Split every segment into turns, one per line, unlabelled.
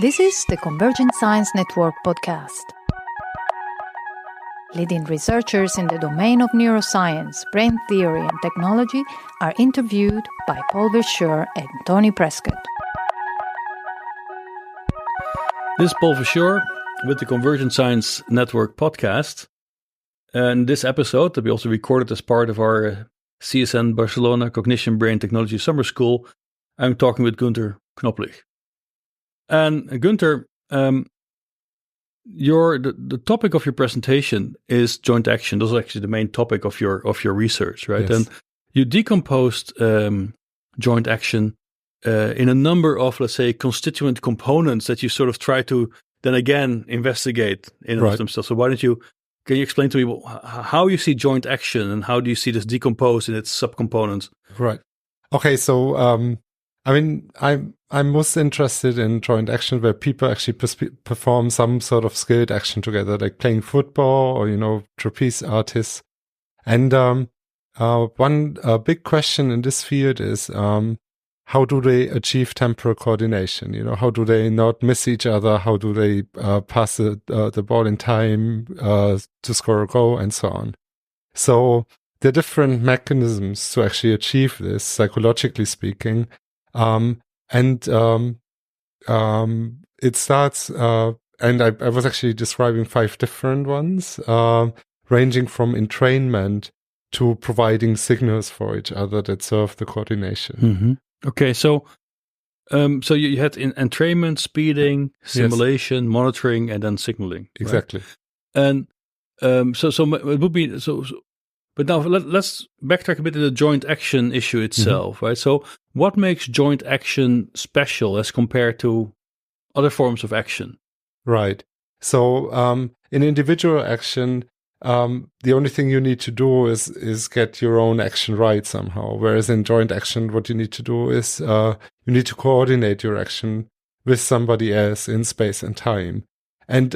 This is the Convergent Science Network podcast. Leading researchers in the domain of neuroscience, brain theory, and technology are interviewed by Paul Verschure and Tony Prescott.
This is Paul Verschure with the Convergent Science Network podcast. And this episode that we also recorded as part of our CSN Barcelona Cognition Brain Technology Summer School, I'm talking with Guenther Knoblich. And Guenther, the topic of your presentation is joint action. This is actually the main topic of your research, right?
Yes.
And you decomposed joint action in a number of, let's say, constituent components that you sort of try to then again investigate in
Right.
themselves. So can you explain to me how you see joint action and how do you see this decomposed in its subcomponents?
Right. Okay. So, I'm most interested in joint action where people actually perform some sort of skilled action together, like playing football or, trapeze artists. And one big question in this field is how do they achieve temporal coordination? How do they not miss each other? How do they pass the ball in time to score a goal and so on? So there are different mechanisms to actually achieve this, psychologically speaking. It starts, and I was actually describing 5 different ones, ranging from entrainment to providing signals for each other that serve the coordination.
Mm-hmm. Okay, so you had entrainment, speeding, simulation, monitoring, and then signaling.
Exactly.
Right? And so it would be so. But now let's backtrack a bit to the joint action issue itself, right? So what makes joint action special as compared to other forms of action?
Right. So in individual action, the only thing you need to do is get your own action right somehow. Whereas in joint action, what you need to do is you need to coordinate your action with somebody else in space and time. And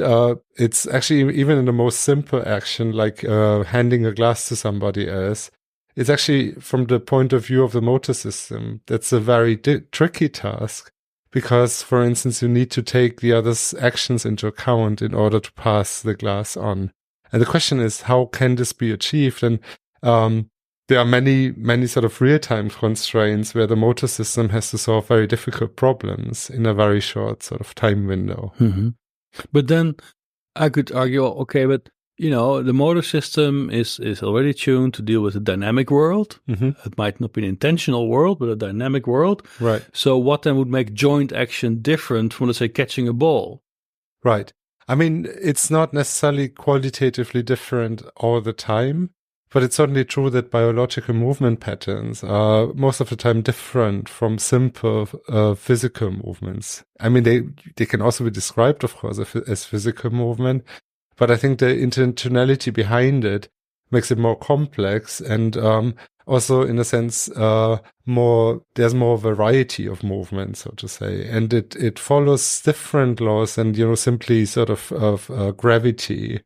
it's actually, even in the most simple action, like handing a glass to somebody else, it's actually, from the point of view of the motor system, that's a very tricky task. Because, for instance, you need to take the other's actions into account in order to pass the glass on. And the question is, how can this be achieved? And there are many sort of real-time constraints where the motor system has to solve very difficult problems in a very short sort of time window.
Mm-hmm. But then I could argue, okay, but the motor system is already tuned to deal with a dynamic world.
Mm-hmm.
It might not be an intentional world, but a dynamic world.
Right.
So what then would make joint action different from, let's say, catching a ball?
Right. I mean, it's not necessarily qualitatively different all the time, but it's certainly true that biological movement patterns are most of the time different from simple physical movements. I mean, they can also be described, of course, as physical movement, but I think the intentionality behind it makes it more complex and also, in a sense, there's more variety of movement, so to say, and it follows different laws than simply sort of gravity.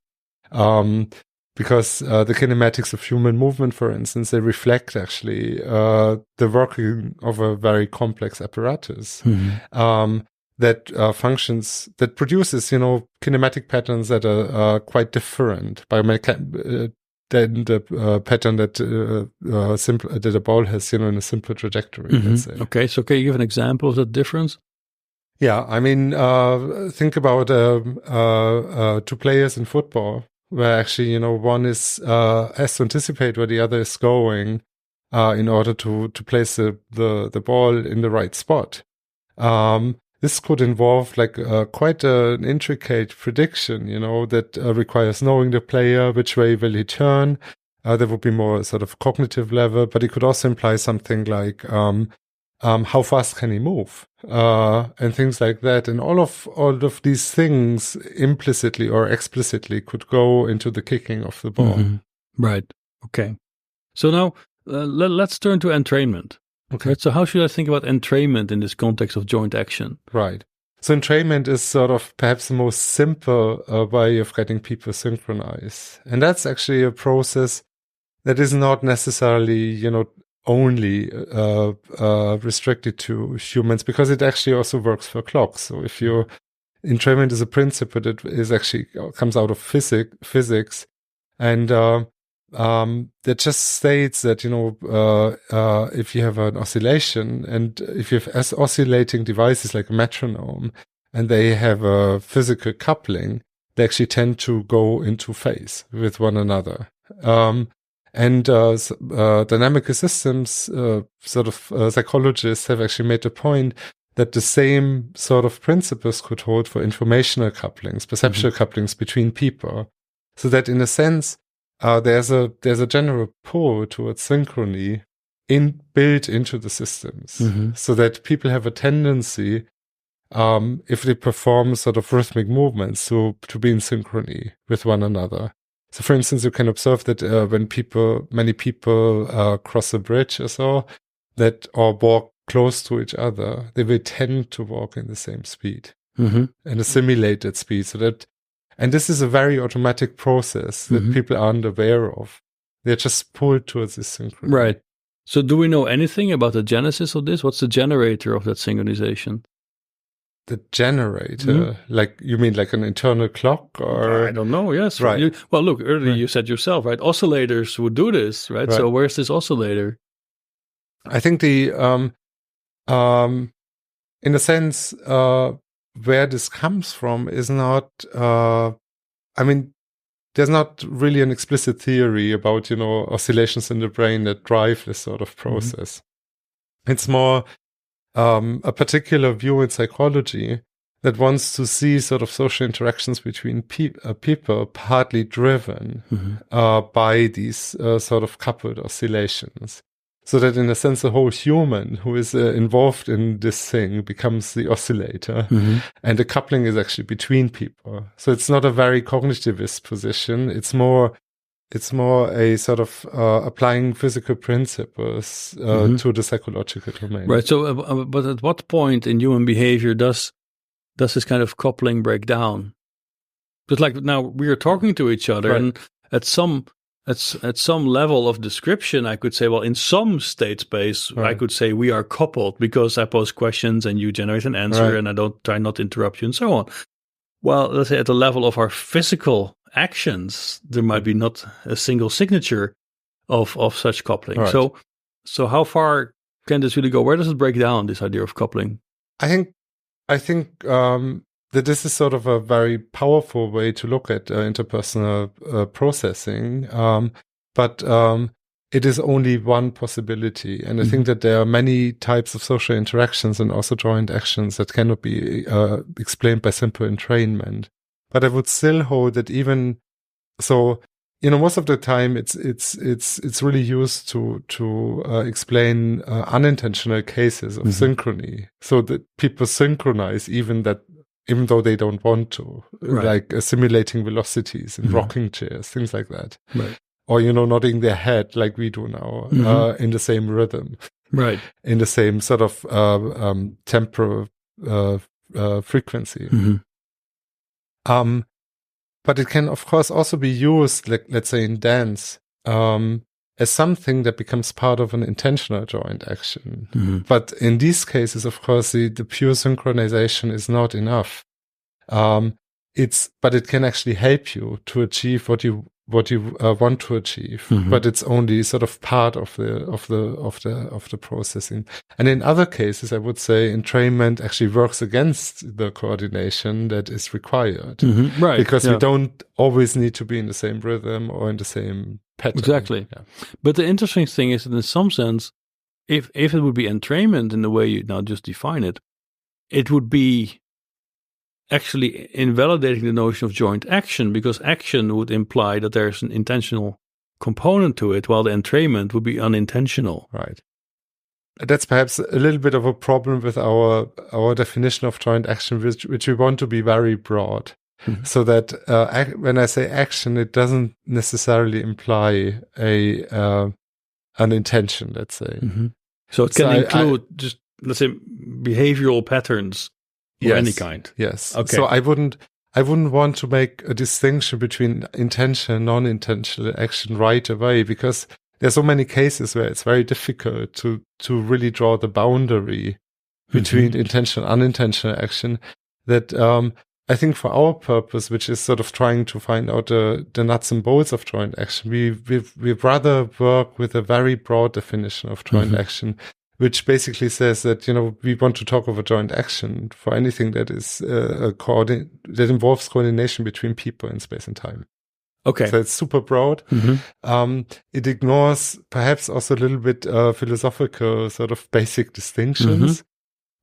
Because the kinematics of human movement, for instance, they reflect actually the working of a very complex apparatus that functions, that produces, kinematic patterns that are quite different than the pattern that a ball has, in a simple trajectory. Let's say.
Okay, so can you give an example of that difference?
Yeah, I mean, think about 2 players in football, where actually, one has to anticipate where the other is going in order to place the ball in the right spot. This could involve quite an intricate prediction, that requires knowing the player, which way will he turn. There would be more sort of cognitive level, but it could also imply something like how fast can he move, and things like that. And all of these things implicitly or explicitly could go into the kicking of the ball.
Mm-hmm. Right. Okay. So now let's turn to entrainment.
Okay.
Right? So how should I think about entrainment in this context of joint action?
Right. So entrainment is sort of perhaps the most simple way of getting people synchronized. And that's actually a process that is not necessarily, only restricted to humans, because it actually also works for clocks. So if you entrainment is a principle that is actually comes out of physics, and that just states that, if you have an oscillation, and if you have oscillating devices like a metronome, and they have a physical coupling, they actually tend to go into phase with one another. Dynamical systems psychologists have actually made the point that the same sort of principles could hold for informational couplings, perceptual couplings between people. So that in a sense, there's a general pull towards synchrony built into the systems, so that people have a tendency, if they perform sort of rhythmic movements, to be in synchrony with one another. So, for instance, you can observe that when many people cross a bridge or so, or walk close to each other, they will tend to walk in the same speed and a simulated speed. And this is a very automatic process that people aren't aware of. They're just pulled towards this synchrony.
Right. So, do we know anything about the genesis of this? What's the generator of that synchronization?
The generator, like you mean like an internal clock, or
I don't know. Yes,
right.
Well, look, earlier you said yourself, right? Oscillators would do this, right? So where's this oscillator?
I think in a sense, where this comes from is not. There's not really an explicit theory about oscillations in the brain that drive this sort of process. It's more a particular view in psychology that wants to see sort of social interactions between people partly driven by these sort of coupled oscillations. So that in a sense, the whole human who is involved in this thing becomes the oscillator, and the coupling is actually between people. So it's not a very cognitivist position. It's more a sort of applying physical principles to the psychological domain.
Right. So, but at what point in human behavior does this kind of coupling break down? Because, like, now we are talking to each other, and at some level of description, I could say, well, in some state space, I could say we are coupled because I pose questions and you generate an answer, and I don't try not to interrupt you, and so on. Well, let's say at the level of our physical actions, there might be not a single signature of such coupling. Right. So how far can this really go? Where does it break down, this idea of coupling?
I think that this is sort of a very powerful way to look at interpersonal processing, but it is only one possibility. And I think that there are many types of social interactions and also joint actions that cannot be explained by simple entrainment. But I would still hold that even so, most of the time it's really used to explain unintentional cases of synchrony, so that people synchronize even though they don't want to, like simulating velocities in rocking chairs, things like that, or nodding their head like we do now in the same rhythm, in the same sort of temporal frequency. But it can, of course, also be used, like, let's say, in dance, as something that becomes part of an intentional joint action. But in these cases, of course, the pure synchronization is not enough. But it can actually help you to achieve what you want to achieve. But it's only sort of part of the processing. And in other cases, I would say entrainment actually works against the coordination that is required, because we don't always need to be in the same rhythm or in the same pattern.
Exactly. Yeah. But the interesting thing is that in some sense, if it would be entrainment in the way you now just define it, it would be actually invalidating the notion of joint action, because action would imply that there's an intentional component to it, while the entrainment would be unintentional.
Right. That's perhaps a little bit of a problem with our definition of joint action, which we want to be very broad, so that when I say action, it doesn't necessarily imply an intention, let's say.
So it can include just, let's say, behavioral patterns. Of any kind.
Yes.
Okay.
So I wouldn't want to make a distinction between intentional and non-intentional action right away, because there's so many cases where it's very difficult to really draw the boundary between intentional and unintentional action, that I think for our purpose, which is sort of trying to find out the nuts and bolts of joint action, we rather work with a very broad definition of joint action, which basically says that, we want to talk of a joint action for anything that is that involves coordination between people in space and time.
Okay.
So it's super broad. It ignores perhaps also a little bit philosophical sort of basic distinctions,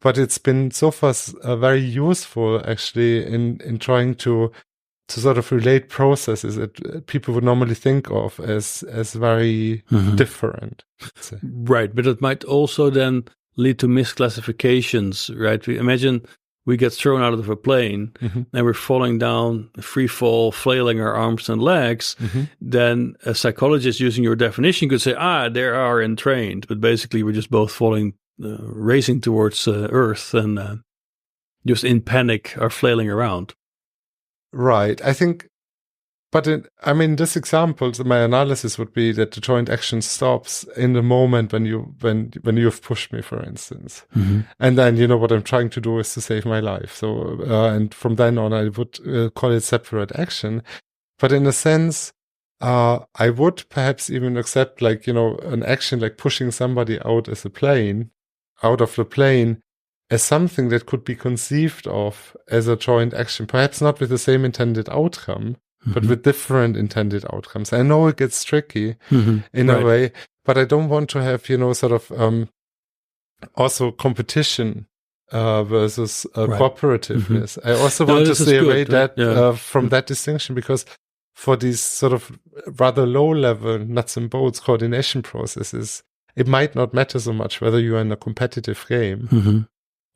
but it's been so far very useful actually in trying to sort of relate processes that people would normally think of as very different.
Right, but it might also then lead to misclassifications, right? Imagine we get thrown out of a plane and we're falling down, free fall, flailing our arms and legs. Then a psychologist using your definition could say, they are entrained. But basically we're just both falling, racing towards Earth and just in panic are flailing around. Right.
I think, but this example, my analysis would be that the joint action stops in the moment when you've pushed me, for instance. And then, what I'm trying to do is to save my life. So, and from then on, I would call it separate action. But in a sense, I would perhaps even accept an action like pushing somebody out of the plane, as something that could be conceived of as a joint action, perhaps not with the same intended outcome, but with different intended outcomes. I know it gets tricky in a way, but I don't want to have, also competition versus cooperativeness. I also want to stay away from that distinction, because for these sort of rather low-level nuts and bolts coordination processes, it might not matter so much whether you're in a competitive game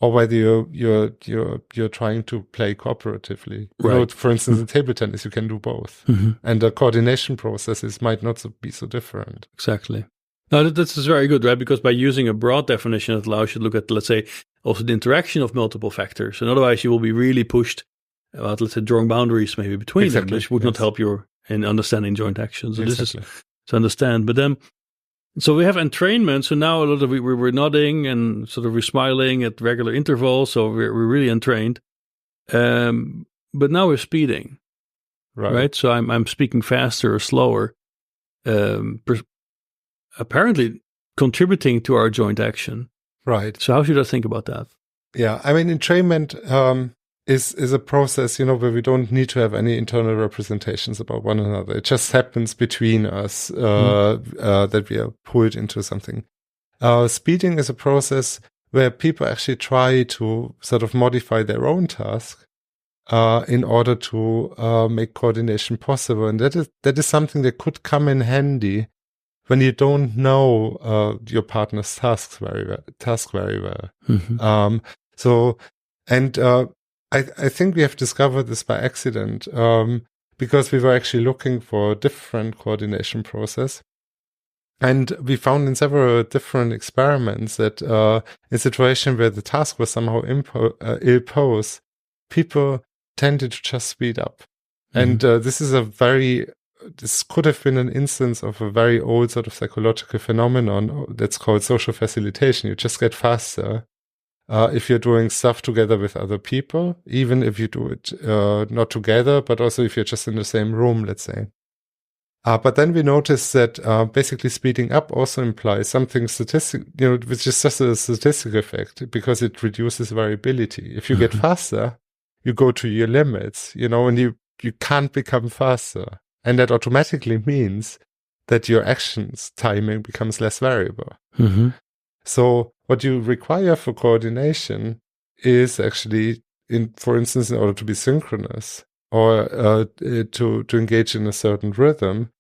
or whether you're trying to play cooperatively.
Right.
For instance, in table tennis, you can do both. And the coordination processes might not be so different.
Exactly. No, this is very good, right? Because by using a broad definition, it allows you to look at, let's say, also the interaction of multiple factors. And otherwise, you will be really pushed about, let's say, drawing boundaries maybe between them, which would not help you in understanding joint action. So this is to understand. But then, so we have entrainment. So now a lot of we're nodding and sort of we're smiling at regular intervals. So we're really entrained. But now we're speeding, right? So I'm speaking faster or slower, apparently contributing to our joint action.
Right.
So how should I think about that?
Yeah, entrainment is a process, where we don't need to have any internal representations about one another. It just happens between us that we are pulled into something. Speeding is a process where people actually try to sort of modify their own task in order to make coordination possible. And that is something that could come in handy when you don't know your partner's task very well. I think we have discovered this by accident, because we were actually looking for a different coordination process. And we found in several different experiments that in a situation where the task was somehow ill-posed, people tended to just speed up. And this could have been an instance of a very old sort of psychological phenomenon that's called social facilitation. You just get faster if you're doing stuff together with other people, even if you do it not together, but also if you're just in the same room, let's say. But then we noticed that basically speeding up also implies something which is just a statistical effect, because it reduces variability. If you get faster, you go to your limits, and you can't become faster. And that automatically means that your actions timing becomes less variable. So what you require for coordination is actually, for instance, in order to be synchronous or to engage in a certain rhythm,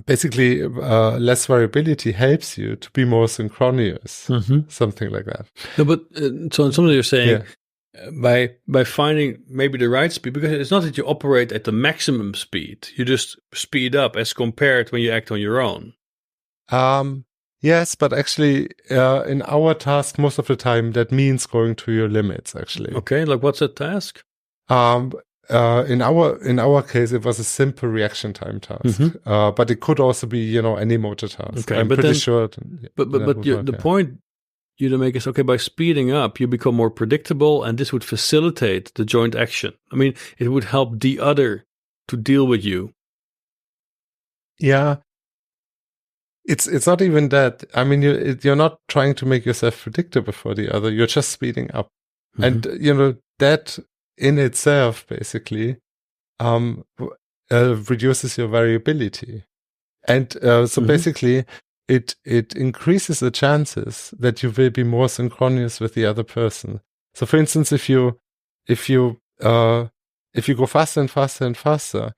basically less variability helps you to be more synchronous, something like that.
No, but so something you're saying, by finding maybe the right speed, because it's not that you operate at the maximum speed, you just speed up as compared when you act on your own.
Yes, but actually, in our task, most of the time, that means going to your limits, actually.
Okay, like what's that task?
In our case, it was a simple reaction time task, but it could also be, any motor task.
Okay,
I'm pretty sure.
But the point you to make is, okay, by speeding up, you become more predictable, and this would facilitate the joint action. I mean, it would help the other to deal with you.
Yeah. It's not even that. I mean, you're not trying to make yourself predictable for the other. You're just speeding up. And, that in itself, basically, reduces your variability. And so basically, it increases the chances that you will be more synchronous with the other person. So, for instance, if you go faster and faster and faster,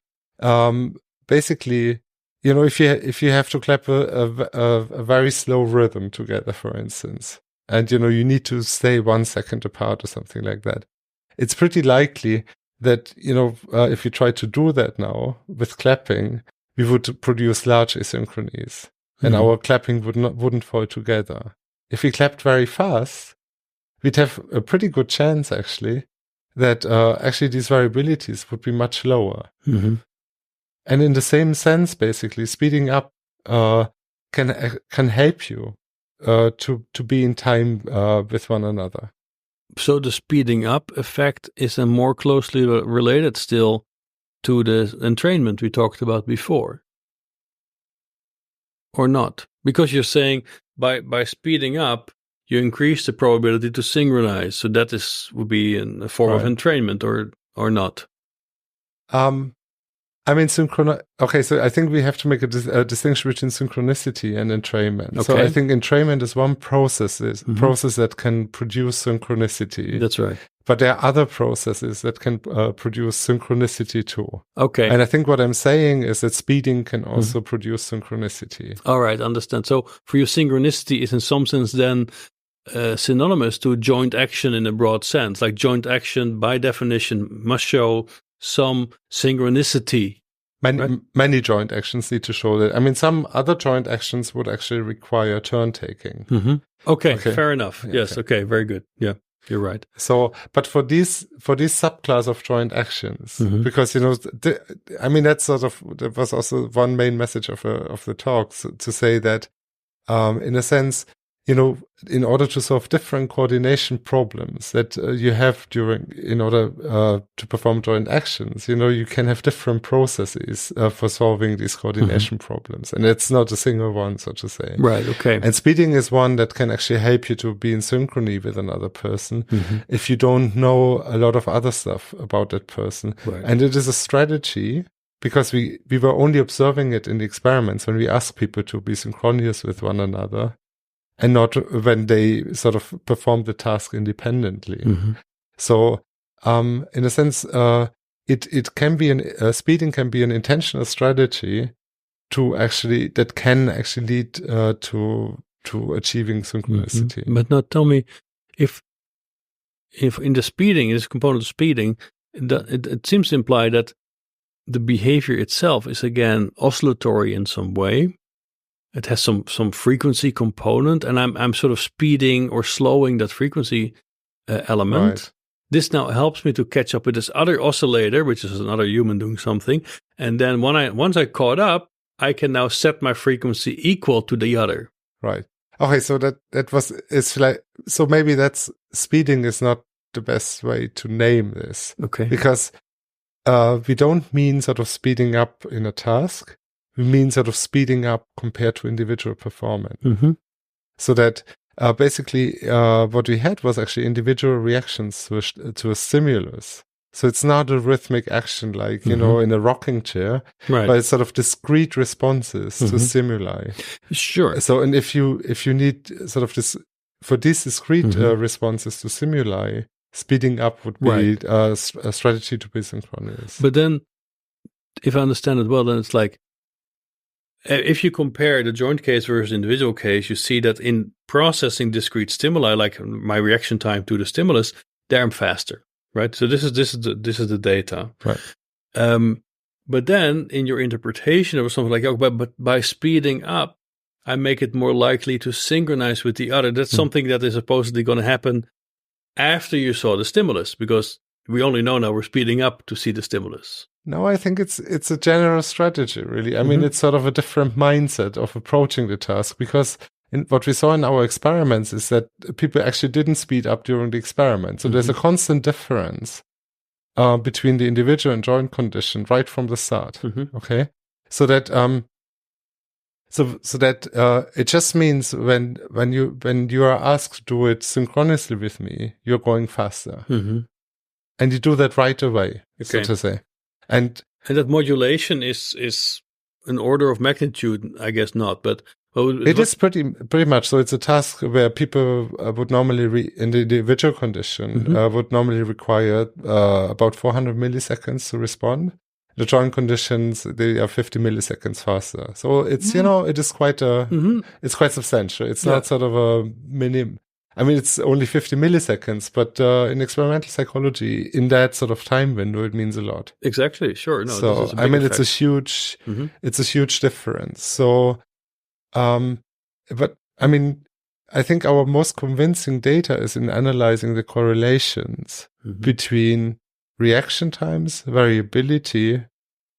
basically, if you have to clap a very slow rhythm together, for instance, and you need to stay 1 second apart or something like that, it's pretty likely that if you try to do that now with clapping, we would produce large asynchronies, and our clapping wouldn't fall together. If we clapped very fast, we'd have a pretty good chance actually that actually these variabilities would be much lower. And in the same sense, basically, speeding up can help you to be in time with one another.
So the speeding up effect is more closely related still to the entrainment we talked about before, or not? Because you're saying by speeding up, you increase the probability to synchronize. So that would be a form of entrainment, or not?
I mean, okay, so I think we have to make a distinction between synchronicity and entrainment. Okay. So I think entrainment is one process that can produce synchronicity.
That's right.
But there are other processes that can produce synchronicity too.
Okay.
And I think what I'm saying is that speeding can also produce synchronicity.
All right, understand. So for you, synchronicity is in some sense then synonymous to joint action in a broad sense. Like joint action, by definition, must show some synchronicity.
Many joint actions need to show that. I mean, some other joint actions would actually require turn taking.
Okay, fair enough. Yeah, yes, okay, very good. Yeah, you're right.
So, but for this subclass of joint actions, because I mean that was also one main message of the talk, to say that in a sense, in order to solve different coordination problems that you have in order to perform joint actions, you can have different processes for solving these coordination problems. And it's not a single one, so to say.
Right, okay.
And speeding is one that can actually help you to be in synchrony with another person if you don't know a lot of other stuff about that person.
Right.
And it is a strategy, because we were only observing it in the experiments when we asked people to be synchronous with one another, and not when they sort of perform the task independently. So, in a sense, it can be speeding can be an intentional strategy that can actually lead to achieving synchronicity.
But now tell me, if in the speeding, this component of speeding, it seems to imply that the behavior itself is again oscillatory in some way. It has some frequency component, and I'm sort of speeding or slowing that frequency element.
Right.
This now helps me to catch up with this other oscillator, which is another human doing something. And then once I caught up, I can now set my frequency equal to the other.
Right. Okay, so it's like, so maybe speeding is not the best way to name this.
Okay.
Because we don't mean sort of speeding up in a task. We mean sort of speeding up compared to individual performance. So that basically what we had was actually individual reactions to a stimulus. So it's not a rhythmic action like, in a rocking chair,
right,
but it's sort of discrete responses to stimuli.
Sure.
So, and if you need sort of this, for these discrete responses to stimuli, speeding up would be a strategy to be synchronous.
But then, if I understand it well, then it's like, if you compare the joint case versus individual case, you see that in processing discrete stimuli, like my reaction time to the stimulus, there I'm faster, right? So this is the data,
right?
But then in your interpretation of something like, but by speeding up, I make it more likely to synchronize with the other. That's something that is supposedly going to happen after you saw the stimulus, because we only know now we're speeding up to see the stimulus.
No, I think it's a general strategy, really. I mean, it's sort of a different mindset of approaching the task, because what we saw in our experiments is that people actually didn't speed up during the experiment. So there's a constant difference between the individual and joint condition right from the start. Okay, so that it just means when you are asked to do it synchronously with me, you're going faster, and you do that right away, so to say, and
that modulation is an order of magnitude, I guess not, but
it is pretty much. So it's a task where people would normally, in the individual condition, would normally require about 400 milliseconds to respond. The joint conditions, they are 50 milliseconds faster. So it's, it is quite it's quite substantial. It's not sort of a it's only 50 milliseconds, but in experimental psychology, in that sort of time window, it means a lot.
Exactly. Sure. No,
so,
this is a big effect.
It's a huge difference. So, but I think our most convincing data is in analyzing the correlations between reaction times, variability,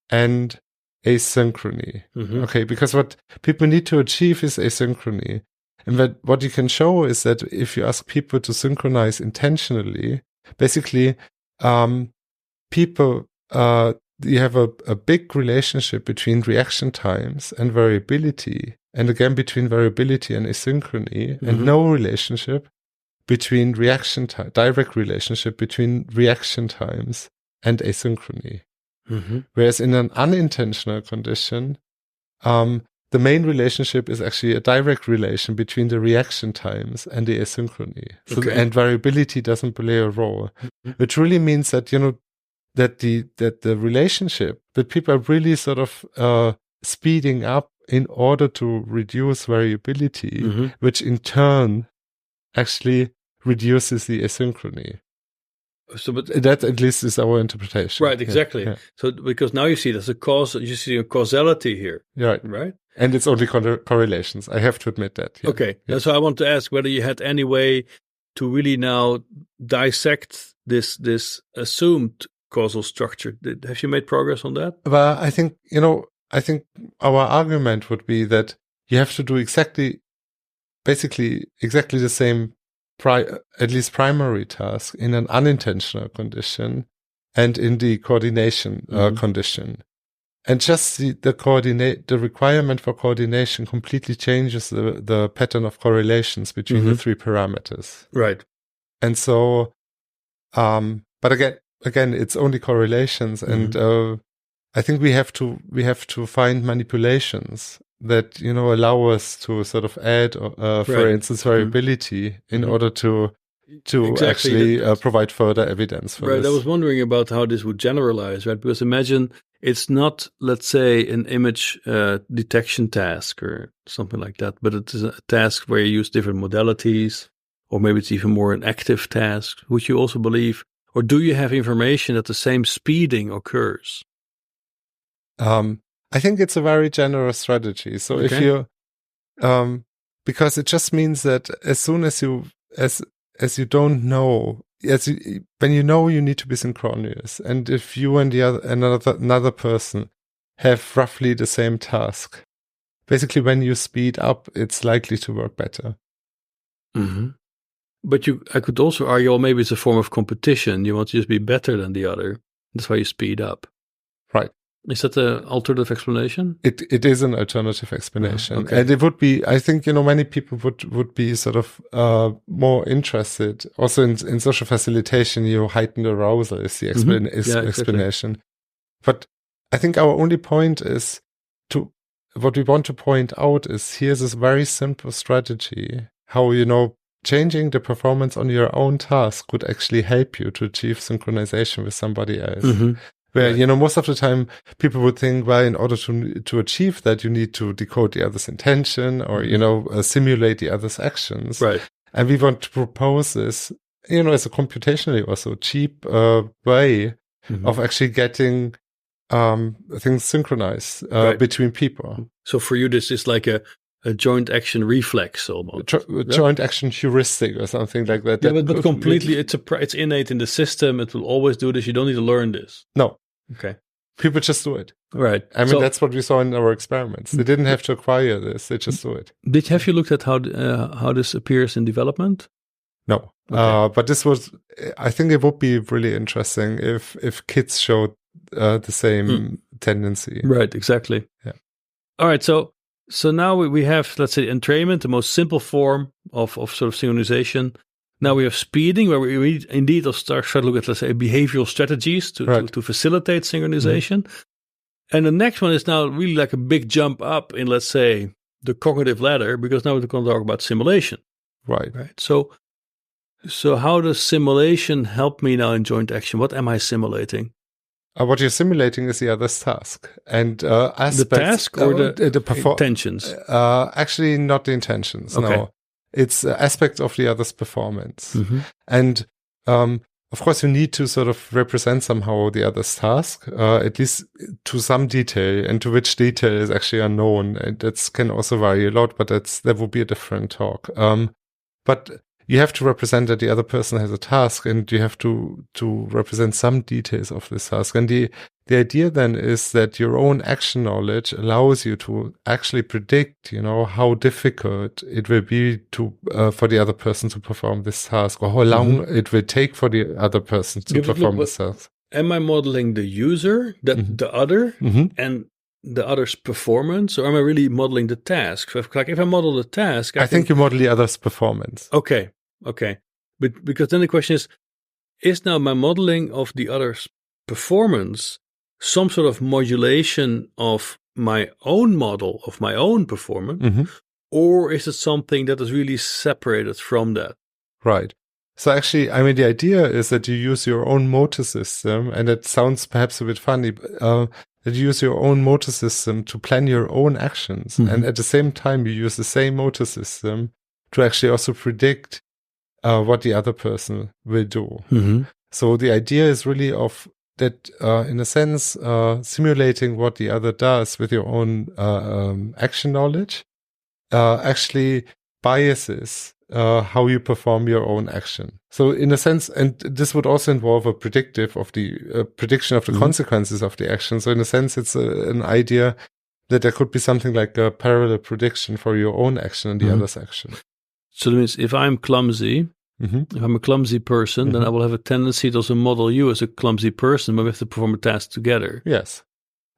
and asynchrony. Okay, because what people need to achieve is asynchrony. And what you can show is that if you ask people to synchronize intentionally, basically, you have a big relationship between reaction times and variability, and again between variability and asynchrony, and no relationship between direct relationship between reaction times and asynchrony. Whereas in an unintentional condition, the main relationship is actually a direct relation between the reaction times and the asynchrony. So, and variability doesn't play a role, which really means that, that the relationship, that people are really sort of speeding up in order to reduce variability, which in turn actually reduces the asynchrony.
So, but
that at least is our interpretation.
Right, exactly. Yeah. So, because now you see there's you see a causality here. Right?
And it's only correlations. I have to admit that. Yeah.
Okay. Yeah. So I want to ask whether you had any way to really now dissect this assumed causal structure. Have you made progress on that?
Well, I think our argument would be that you have to do exactly the same at least primary task in an unintentional condition and in the coordination condition. And just the requirement for coordination completely changes the pattern of correlations between the three parameters.
Right.
And so, but again, it's only correlations, and I think we have to find manipulations that allow us to sort of add, for instance, variability in order to actually provide further evidence for this.
I was wondering about how this would generalize, right? Because imagine it's not, let's say, an image detection task or something like that, but it is a task where you use different modalities, or maybe it's even more an active task. Would you also believe, or do you have information that the same speeding occurs?
I think it's a very generous strategy. So if you, because it just means that as soon as you don't know, when you know, you need to be synchronous, and if you and another person have roughly the same task, basically when you speed up, it's likely to work better.
But I could also argue, well, maybe it's a form of competition. You want to just be better than the other. That's why you speed up.
Right.
Is that an alternative explanation?
It is an alternative explanation. And it would be, I think, many people would be sort of more interested. Also in social facilitation, heightened arousal is the explanation. Exactly. But I think our only point is what we want to point out is here's this very simple strategy, how, changing the performance on your own task could actually help you to achieve synchronization with somebody else. Where, most of the time people would think, well, in order to achieve that, you need to decode the other's intention or, simulate the other's actions.
Right.
And we want to propose this, as a computationally also cheap way of actually getting things synchronized between people.
So for you, this is like a joint action reflex almost.
Joint action heuristic or something like that.
Yeah, but completely, it's innate in the system. It will always do this. You don't need to learn this.
No.
Okay.
People just do it.
Right.
I mean, that's what we saw in our experiments. They didn't have to acquire this; they just do it.
Have you looked at how this appears in development?
No, but this was. I think it would be really interesting if kids showed the same tendency.
Right. Exactly.
Yeah.
All right. So now we have, let's say, entrainment, the most simple form of sort of synchronization. Now we have speeding, where we indeed start to look at, let's say, behavioral strategies to facilitate synchronization. And the next one is now really like a big jump up in, let's say, the cognitive ladder, because now we're going to talk about simulation.
Right.
So how does simulation help me now in joint action? What am I simulating?
What you're simulating is the other's task and aspects.
The task or the intentions?
Actually, not the intentions. Okay. No, it's aspects of the other's performance. And of course, you need to sort of represent somehow the other's task, at least to some detail, and to which detail is actually unknown. And that can also vary a lot, but that would be a different talk. But you have to represent that the other person has a task, and you have to represent some details of this task. And the idea then is that your own action knowledge allows you to actually predict, how difficult it will be to for the other person to perform this task, or how long it will take for the other person to perform this task.
Am I modeling the user, the other, and the other's performance, or am I really modeling the task? So if I model the task,
I think you model the other's performance.
Okay. But because then the question is now my modeling of the other's performance some sort of modulation of my own model of my own performance, or is it something that is really separated from that?
Right. So actually, I mean, the idea is that you use your own motor system, and it sounds perhaps a bit funny, that you use your own motor system to plan your own actions. And at the same time, you use the same motor system to actually also predict what the other person will do. So the idea is really of that, in a sense, simulating what the other does with your own action knowledge actually biases how you perform your own action. So in a sense, and this would also involve a prediction of the consequences of the action. So in a sense, it's an idea that there could be something like a parallel prediction for your own action and the other's action.
So that means if I'm clumsy, if I'm a clumsy person, then I will have a tendency to also model you as a clumsy person, but we have to perform a task together.
Yes.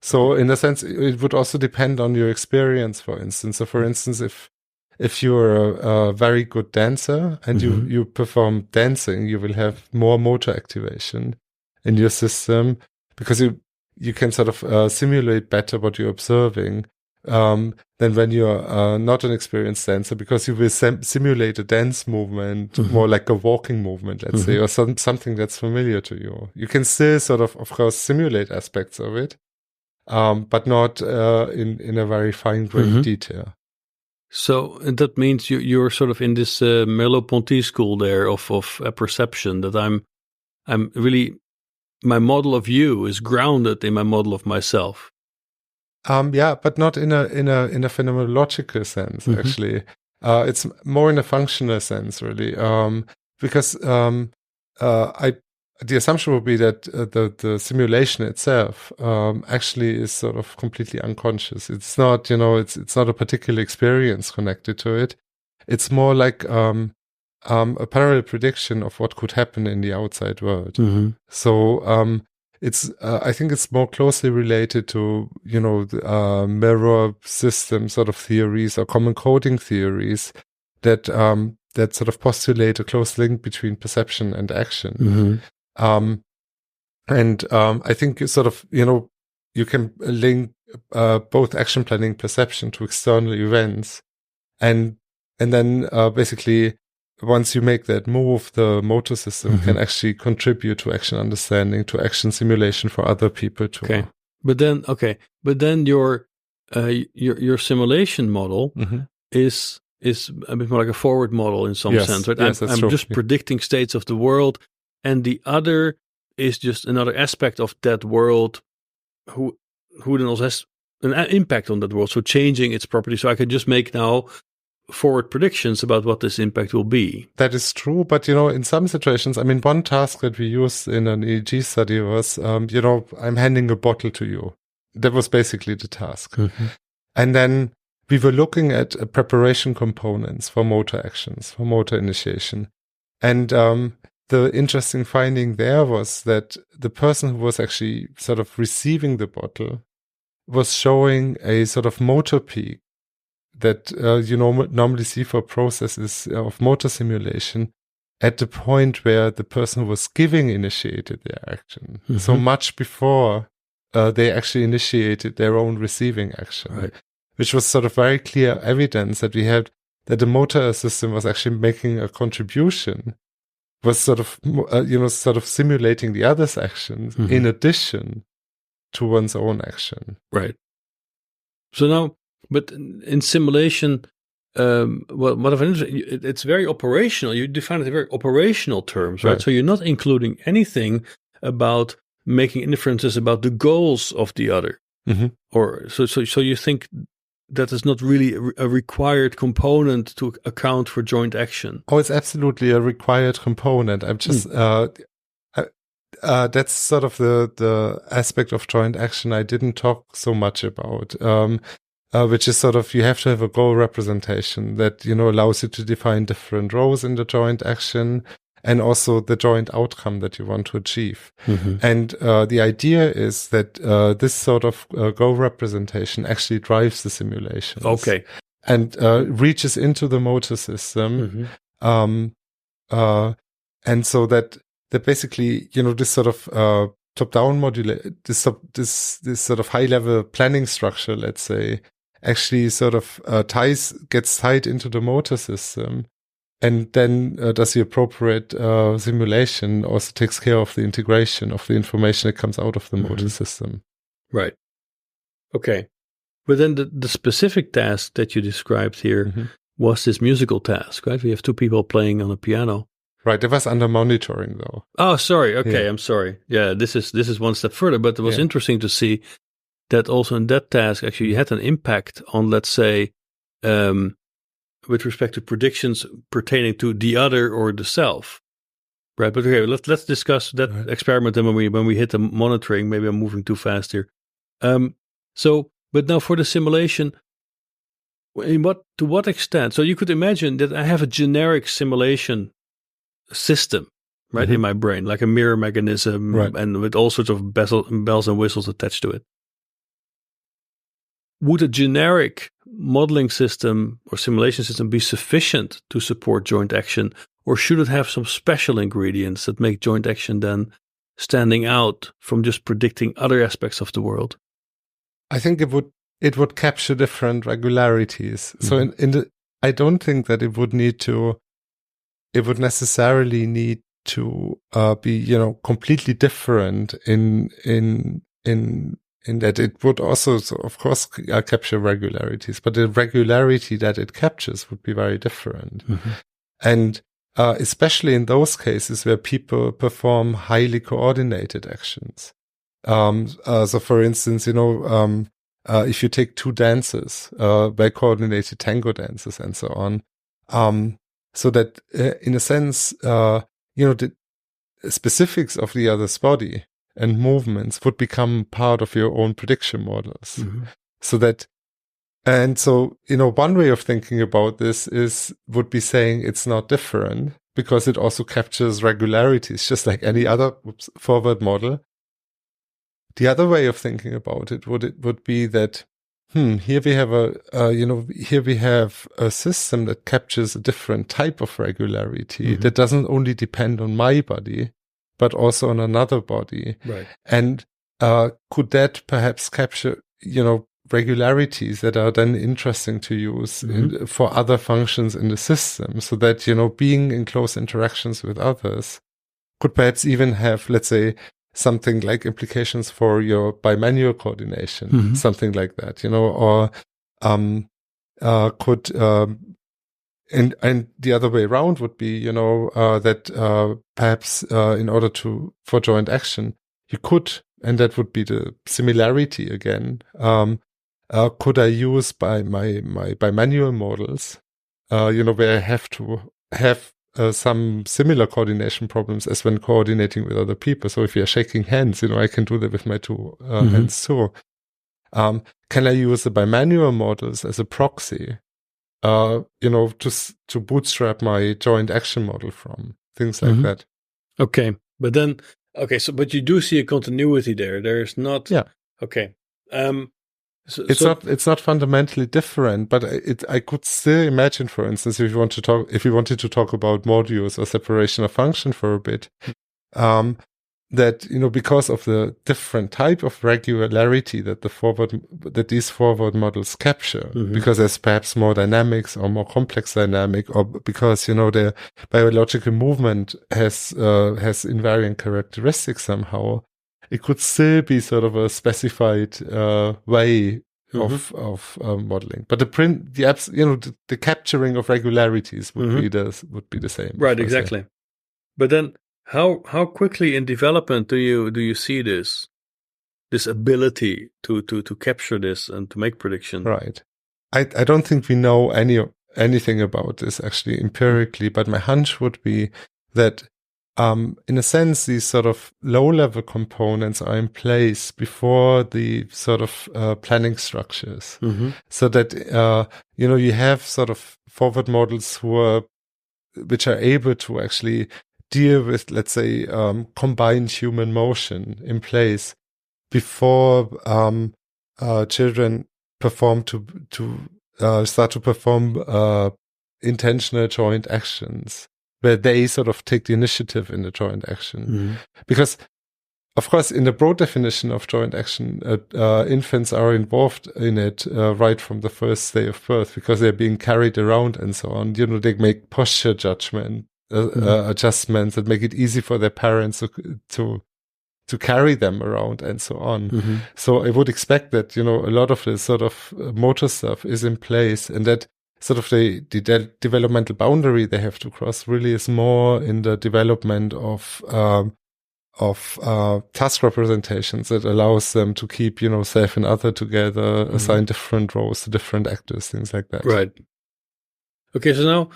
So in a sense, it would also depend on your experience, for instance. So for instance, if you're a very good dancer and you perform dancing, you will have more motor activation in your system because you can sort of simulate better what you're observing than when you're not an experienced dancer, because you will simulate a dance movement more like a walking movement, let's say, or something that's familiar to you. You can still sort of course, simulate aspects of it, but not in a very fine-grained detail.
So that means you're sort of in this Merleau-Ponty school there of perception, that I'm really, my model of you is grounded in my model of myself.
Yeah, but not in a phenomenological sense, actually. It's more in a functional sense, really. Because the assumption would be that the simulation itself actually is sort of completely unconscious. It's not, it's not a particular experience connected to it. It's more like a parallel prediction of what could happen in the outside world. So it's I think it's more closely related to mirror system sort of theories or common coding theories that sort of postulate a close link between perception and action. And I think sort of you can link both action planning, perception to external events, and then basically, once you make that move, the motor system can actually contribute to action understanding, to action simulation for other people too.
Okay, but then your simulation model is a bit more like a forward model in some sense, right?
Yes,
I'm just predicting states of the world, and the other is just another aspect of that world, who then also has an impact on that world, so changing its properties. So I can just make now forward predictions about what this impact will be.
That is true, but in some situations, I mean, one task that we used in an EEG study was, I'm handing a bottle to you. That was basically the task.
Mm-hmm.
And then we were looking at preparation components for motor actions, for motor initiation. And the interesting finding there was that the person who was actually sort of receiving the bottle was showing a sort of motor peak that normally see for processes of motor simulation at the point where the person who was giving initiated their action.
Mm-hmm.
So much before they actually initiated their own receiving action,
right.
Which was sort of very clear evidence that we had that the motor system was actually making a contribution, was sort of simulating the other's actions
mm-hmm.
in addition to one's own action.
Right. So now, but in simulation, what I've interested, it's very operational. You define it in very operational terms, right? So you're not including anything about making inferences about the goals of the other,
mm-hmm.
or so you think that is not really a required component to account for joint action.
Oh, it's absolutely a required component. I'm just that's sort of the aspect of joint action I didn't talk so much about, which is sort of you have to have a goal representation that allows you to define different roles in the joint action and also the joint outcome that you want to achieve.
Mm-hmm.
And the idea is that this sort of goal representation actually drives the simulations.
Okay.
And reaches into the motor system.
Mm-hmm.
And so that basically, this sort of top-down this sort of high-level planning structure, let's say, actually sort of gets tied into the motor system, and then does the appropriate simulation, also takes care of the integration of the information that comes out of the motor system.
Right. Okay. But then the specific task that you described here was this musical task, right? We have two people playing on a piano.
Right. It was under monitoring, though.
Oh, sorry. Okay,
Yeah.
I'm sorry. Yeah, this is one step further, but it was interesting to see that also in that task, actually, you had an impact on, let's say, with respect to predictions pertaining to the other or the self, right? But okay, let's discuss that experiment. And when we hit the monitoring, maybe I'm moving too fast here. But now for the simulation, to what extent? So you could imagine that I have a generic simulation system, right, in my brain, like a mirror mechanism, and with all sorts of bells and whistles attached to it. Would a generic modeling system or simulation system be sufficient to support joint action, or should it have some special ingredients that make joint action then standing out from just predicting other aspects of the world?
I think it would capture different regularities. So I don't think that it would necessarily need to be completely different in that it would also, of course, capture regularities, but the regularity that it captures would be very different. And especially in those cases where people perform highly coordinated actions. So for instance, if you take two dances, well coordinated tango dances and so on, so that in a sense, the specifics of the other's body and movements would become part of your own prediction models. So that, and so, one way of thinking about this would be saying it's not different because it also captures regularities, just like any other forward model. The other way of thinking about it would be that, here we have a system that captures a different type of regularity that doesn't only depend on my body, but also on another body.
Right. And
could that perhaps capture, regularities that are then interesting to use for other functions in the system, so that, being in close interactions with others could perhaps even have, let's say, something like implications for your bimanual coordination, something like that, or could and the other way around would be, that perhaps in order for joint action, you could, and that would be the similarity again. Could I use by my bimanual models where I have to have some similar coordination problems as when coordinating with other people. So if we are shaking hands, I can do that with my two hands too. Can I use the bimanual models as a proxy, to bootstrap my joint action model from? Things like that.
Okay. But then, but you do see a continuity there. There's not.
Yeah.
Okay.
It's not fundamentally different, but I could still imagine, for instance, if we wanted to talk about modules or separation of function for a bit, that because of the different type of regularity that these forward models capture, because there's perhaps more dynamics or more complex dynamic, or because the biological movement has invariant characteristics somehow, it could still be sort of a specified way of modeling. But the capturing of regularities would be the same.
Right, exactly. But then how quickly in development do you see this ability to capture this and to make predictions?
Right. I don't think we know anything about this actually empirically, but my hunch would be that in a sense, these sort of low-level components are in place before the sort of planning structures, so that you have sort of forward models which are able to actually deal with, let's say, combined human motion in place before children start to perform intentional joint actions, where they sort of take the initiative in the joint action. Because, of course, in the broad definition of joint action, infants are involved in it right from the first day of birth, because they're being carried around and so on. They make posture adjustments that make it easy for their parents to carry them around and so on. So I would expect that, a lot of the sort of motor stuff is in place, and that sort of the developmental boundary they have to cross really is more in the development of task representations that allows them to keep, self and other together, assign different roles to different actors, things like that.
Right. Okay, so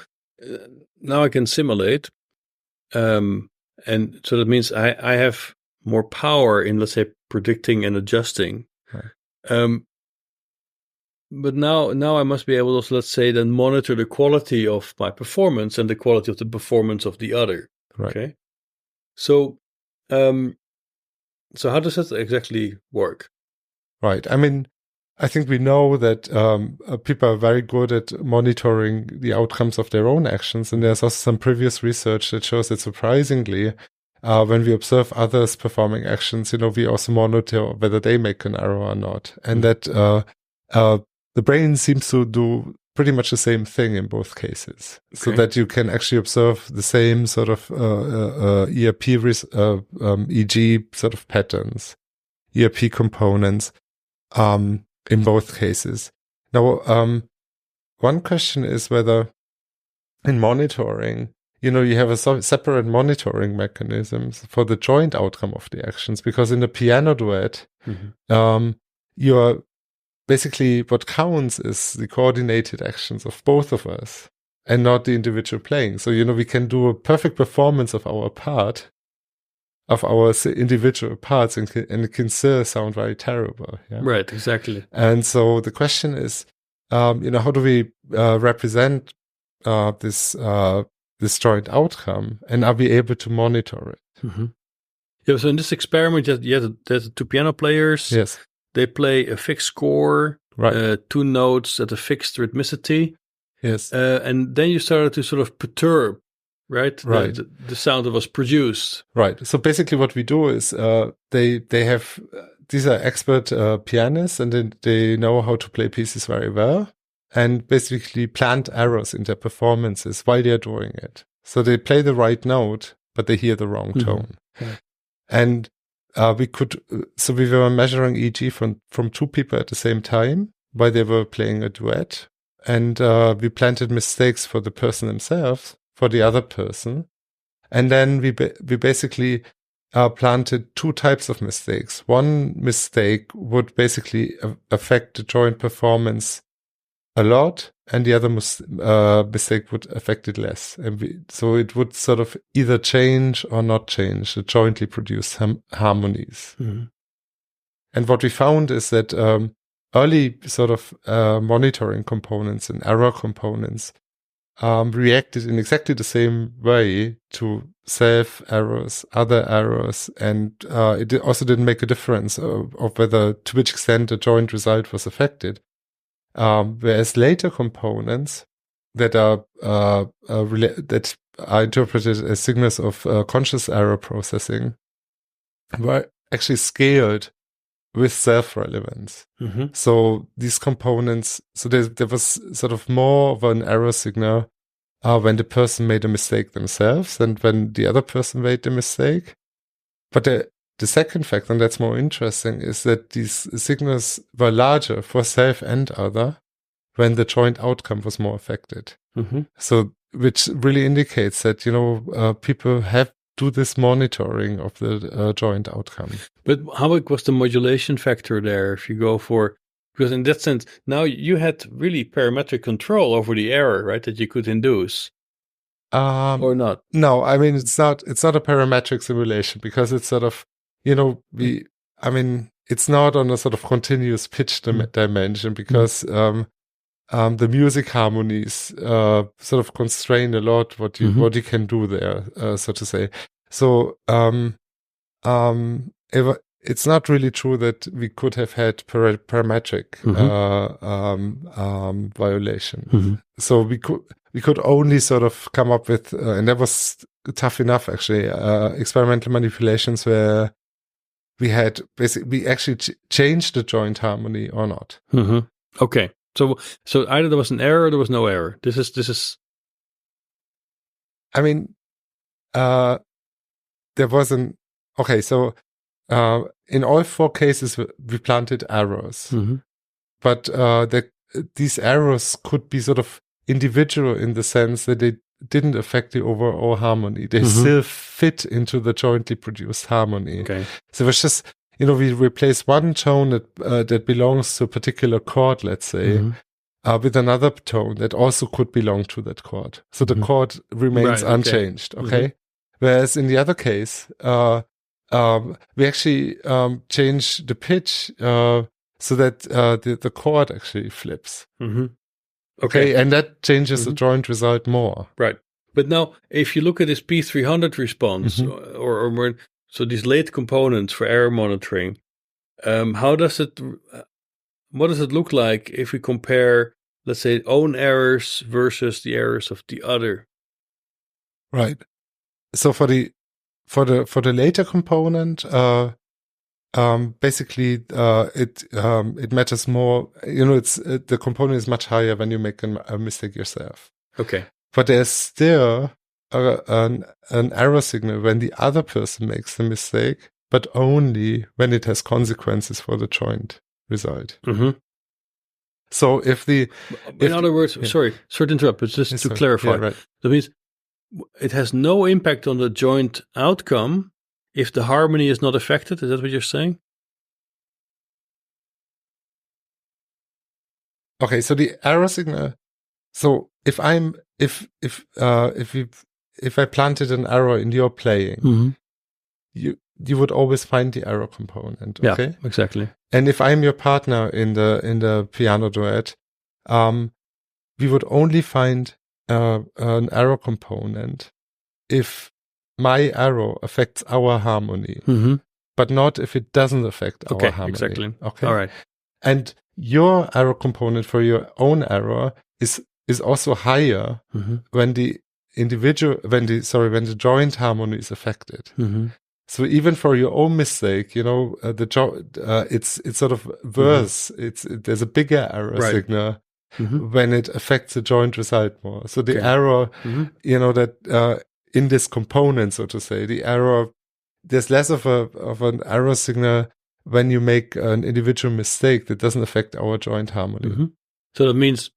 now I can simulate, and so that means I have more power in, let's say, predicting and adjusting. Right. But now I must be able to, let's say, then monitor the quality of my performance and the quality of the performance of the other.
Right.
Okay. So how does that exactly work?
Right. I mean, I think we know that people are very good at monitoring the outcomes of their own actions. And there's also some previous research that shows that surprisingly, when we observe others performing actions, we also monitor whether they make an error or not. And that the brain seems to do pretty much the same thing in both cases. Okay. So that you can actually observe the same sort of EG sort of patterns, ERP components, in both cases. Now, one question is whether in monitoring, you have a separate monitoring mechanisms for the joint outcome of the actions, because in the piano duet, you're basically, what counts is the coordinated actions of both of us and not the individual playing. So, we can do a perfect performance of our part, of our individual parts, and it can still sound very terrible. Yeah?
Right, exactly.
And so the question is, how do we represent this joint outcome, and are we able to monitor it?
Yeah, so in this experiment, there's two piano players.
Yes.
They play a fixed score,
right.
Two notes at a fixed rhythmicity.
Yes.
And then you started to sort of perturb, right? The sound that was produced.
Right. So basically what we do is they have, these are expert pianists, and they know how to play pieces very well, and basically plant errors in their performances while they're doing it. So they play the right note, but they hear the wrong tone.
Yeah.
And we were measuring EG from two people at the same time while they were playing a duet. And we planted mistakes for the person themselves, for the other person. And then we basically planted two types of mistakes. One mistake would basically affect the joint performance a lot, and the other mistake would affect it less. And so it would sort of either change or not change the jointly produced harmonies.
Mm-hmm.
And what we found is that early sort of monitoring components and error components reacted in exactly the same way to self errors, other errors, and it also didn't make a difference of whether, to which extent the joint result was affected. Whereas later components that are interpreted as signals of conscious error processing were actually scaled with self-relevance.
Mm-hmm.
So these components, so there was sort of more of an error signal when the person made a mistake themselves than when the other person made the mistake. But the second factor, and that's more interesting, is that these signals were larger for self and other when the joint outcome was more affected.
Mm-hmm.
So, which really indicates that, people do this monitoring of the joint outcome.
But how big was the modulation factor there if you go for, because in that sense, now you had really parametric control over the error, right, that you could induce? Or not?
No, I mean, it's not a parametric simulation because it's sort of, it's not on a sort of continuous pitch dimension because the music harmonies sort of constrain a lot what you can do there, so to say. So it's not really true that we could have had parametric violation.
Mm-hmm.
So we could only sort of come up with, and that was tough enough actually, experimental manipulations where we had we actually changed the joint harmony or not.
Mm-hmm. Okay. So either there was an error or there was no error. This is.
I mean, there wasn't. Okay, so in all four cases we planted errors, but these errors could be sort of individual in the sense that they didn't affect the overall harmony. They still fit into the jointly produced harmony.
Okay.
So it was just. We replace one tone that belongs to a particular chord, let's say, with another tone that also could belong to that chord. So the chord remains unchanged, okay? Whereas in the other case, we actually change the pitch so that the chord actually flips. Okay, and that changes the joint result more.
Right. But now, if you look at this P300 response, or more, so these late components for error monitoring, what does it look like if we compare, let's say, own errors versus the errors of the other?
Right. So for the later component, basically it matters more. It's the component is much higher when you make a mistake yourself.
Okay.
But there's still an error signal when the other person makes the mistake, but only when it has consequences for the joint result. So in
other words, sorry to interrupt, but just to clarify, that means it has no impact on the joint outcome if the harmony is not affected. Is that what you're saying?
Okay, so the error signal. So if I planted an error in your playing, you would always find the error component. Okay,
yeah, exactly.
And if I'm your partner in the piano duet, we would only find an error component if my error affects our harmony, but not if it doesn't affect our harmony.
Exactly.
Okay,
all right.
And your error component for your own error is also higher when the joint harmony is affected. So even for your own mistake, it's sort of worse. There's a bigger error signal when it affects the joint result more. So the error, that in this component, so to say, the error, there's less of an error signal when you make an individual mistake that doesn't affect our joint harmony.
So that means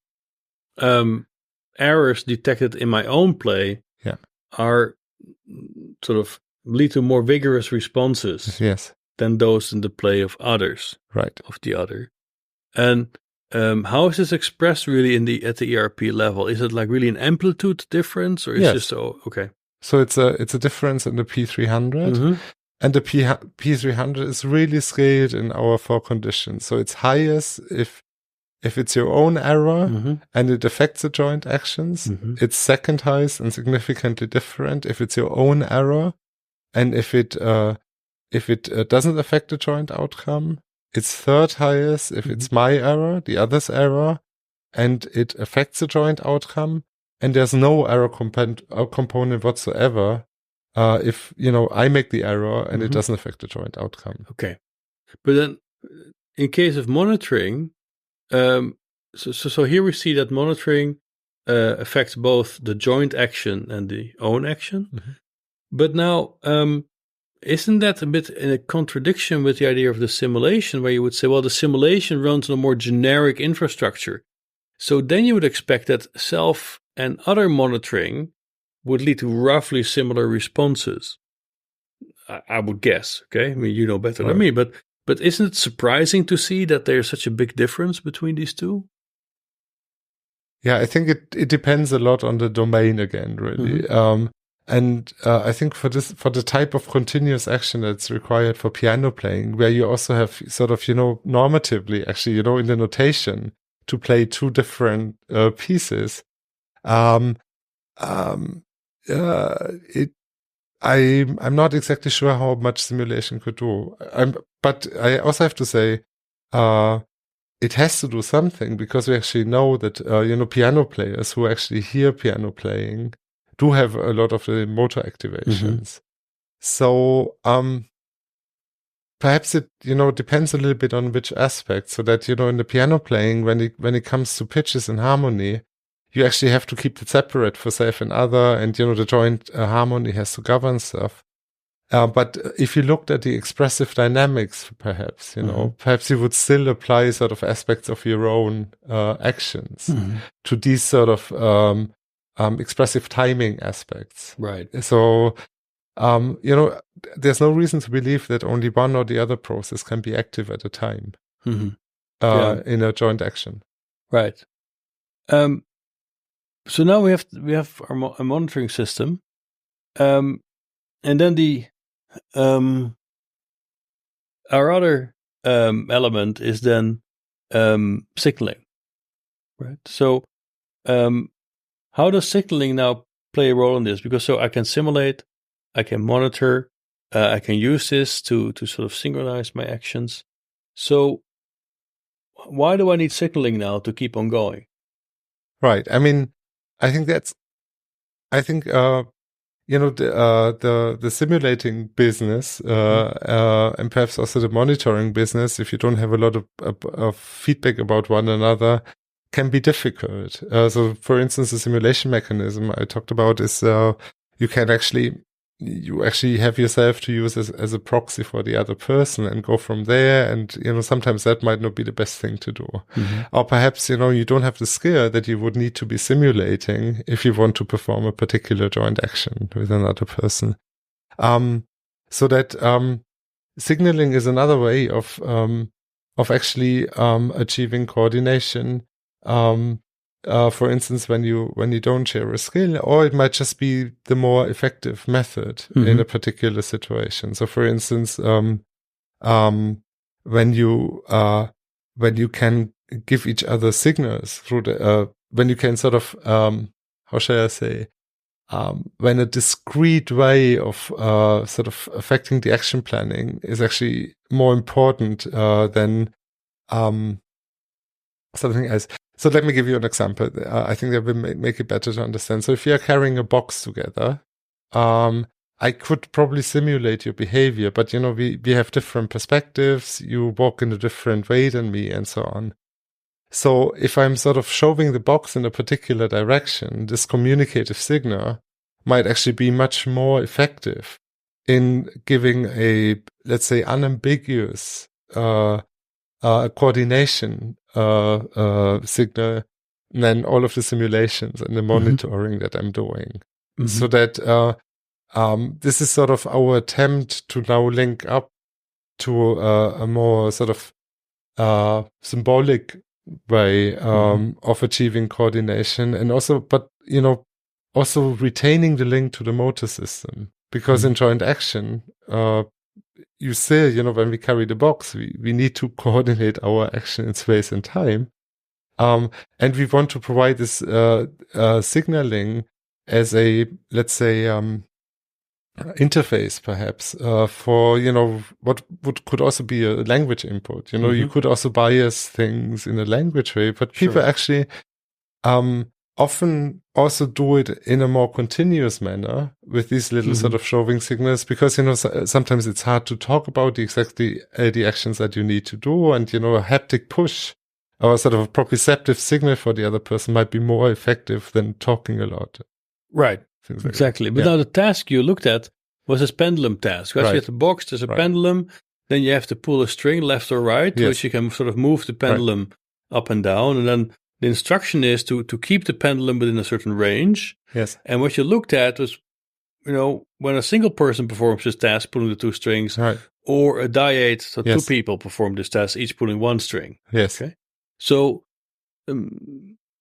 errors detected in my own play are sort of lead to more vigorous responses than those in the play of others,
right?
Of the other. And how is this expressed really at the ERP level? Is it like really an amplitude difference, or is it just okay?
So it's a difference in the P300, and the P300 is really scaled in our 4 conditions. So it's highest if it's your own error and it affects the joint actions. It's second highest and significantly different if it's your own error, and if it doesn't affect the joint outcome. It's third highest if it's my error, the other's error, and it affects the joint outcome. And there's no error component whatsoever if, I make the error and it doesn't affect the joint outcome.
Okay. But then in case of monitoring, so here we see that monitoring affects both the joint action and the own action. But now, isn't that a bit in a contradiction with the idea of the simulation, where you would say, well, the simulation runs on a more generic infrastructure. So then you would expect that self and other monitoring would lead to roughly similar responses. I would guess, okay? I mean, you know better than me, but isn't it surprising to see that there's such a big difference between these two?
Yeah, I think it depends a lot on the domain again, really. And I think for the type of continuous action that's required for piano playing, where you also have sort of, normatively, actually, in the notation to play 2 different pieces, I'm not exactly sure how much simulation could do. But I also have to say, it has to do something, because we actually know that, piano players who actually hear piano playing do have a lot of the motor activations. So, perhaps it, depends a little bit on which aspect, so that, in the piano playing, when it comes to pitches and harmony, you actually have to keep it separate for self and other, and, the joint harmony has to govern stuff. But if you looked at the expressive dynamics, perhaps, perhaps you would still apply sort of aspects of your own actions to these sort of expressive timing aspects.
Right.
So, there's no reason to believe that only one or the other process can be active at a time in a joint action.
Right. So now we have a monitoring system, and then our other element is then signaling, right? So how does signaling now play a role in this? Because so I can simulate, I can monitor, I can use this to sort of synchronize my actions. So why do I need signaling now to keep on going?
Right. I mean, I think the simulating business and perhaps also the monitoring business, if you don't have a lot of feedback about one another, can be difficult. So, for instance, the simulation mechanism I talked about is you actually have yourself to use as a proxy for the other person and go from there. And, sometimes that might not be the best thing to do. Or perhaps, you don't have the skill that you would need to be simulating if you want to perform a particular joint action with another person. So that signaling is another way of actually achieving coordination. For instance, when you don't share a skill, or it might just be the more effective method in a particular situation. So, for instance, when you can give each other signals through when you can sort of how shall I say, when a discrete way of sort of affecting the action planning is actually more important than something else. So let me give you an example. I think that will make it better to understand. So if you're carrying a box together, I could probably simulate your behavior, but we have different perspectives. You walk in a different way than me, and so on. So if I'm sort of shoving the box in a particular direction, this communicative signal might actually be much more effective in giving a, let's say, unambiguous coordination signal than all of the simulations and the monitoring that I'm doing. So that this is sort of our attempt to now link up to a more sort of symbolic of achieving coordination, and also, but also retaining the link to the motor system, because in joint action, you still, when we carry the box, we need to coordinate our action in space and time. And we want to provide this signaling as a, let's say, interface, perhaps, for, what could also be a language input. You could also bias things in a language way, but people actually often also do it in a more continuous manner with these little sort of showing signals, because, sometimes it's hard to talk about the actions that you need to do, and, a haptic push or sort of a proprioceptive signal for the other person might be more effective than talking a lot.
Right.
Like
exactly. But now the task you looked at was this pendulum task. Right? So you have the box, there's a pendulum, then you have to pull a string left or right, which you can sort of move the pendulum up and down, and then the instruction is to keep the pendulum within a certain range.
Yes.
And what you looked at was, when a single person performs this task, pulling the two strings, or a dyad, so two people perform this task, each pulling one string.
Yes.
Okay. So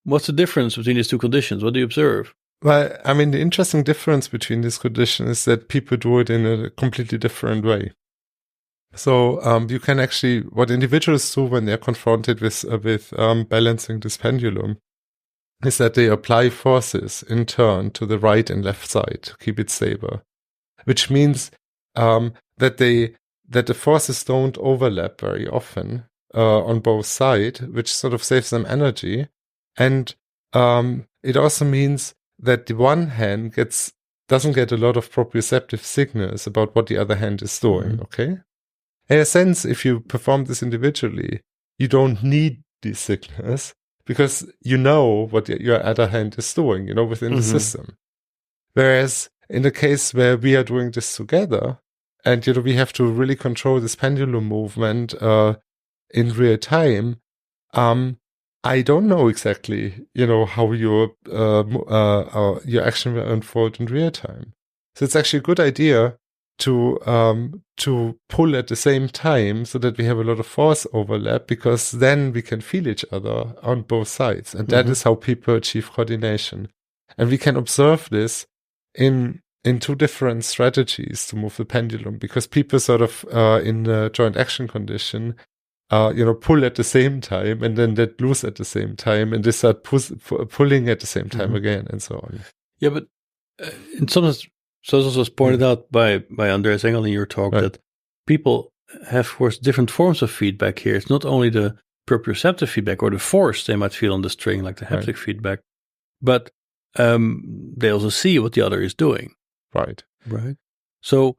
what's the difference between these two conditions? What do you observe?
Well, I mean, the interesting difference between these conditions is that people do it in a completely different way. So you can actually, what individuals do when they're confronted with balancing this pendulum, is that they apply forces in turn to the right and left side to keep it stable, which means that the forces don't overlap very often on both sides, which sort of saves them energy, and it also means that the one hand doesn't get a lot of proprioceptive signals about what the other hand is doing. Okay. In a sense, if you perform this individually, you don't need these signals, because you know what your other hand is doing, within the system. Whereas in the case where we are doing this together, and, we have to really control this pendulum movement in real time, I don't know exactly, how your action will unfold in real time. So it's actually a good idea to pull at the same time, so that we have a lot of force overlap, because then we can feel each other on both sides, and that is how people achieve coordination. And we can observe this in two different strategies to move the pendulum, because people sort of in a joint action condition pull at the same time, and then let loose at the same time, and they start pulling at the same time again, and so on.
Yeah, but in some sense, so this was pointed out by Andreas Engel in your talk, that people have, of course, different forms of feedback here. It's not only the proprioceptive feedback or the force they might feel on the string, like the haptic feedback, but they also see what the other is doing. Right. So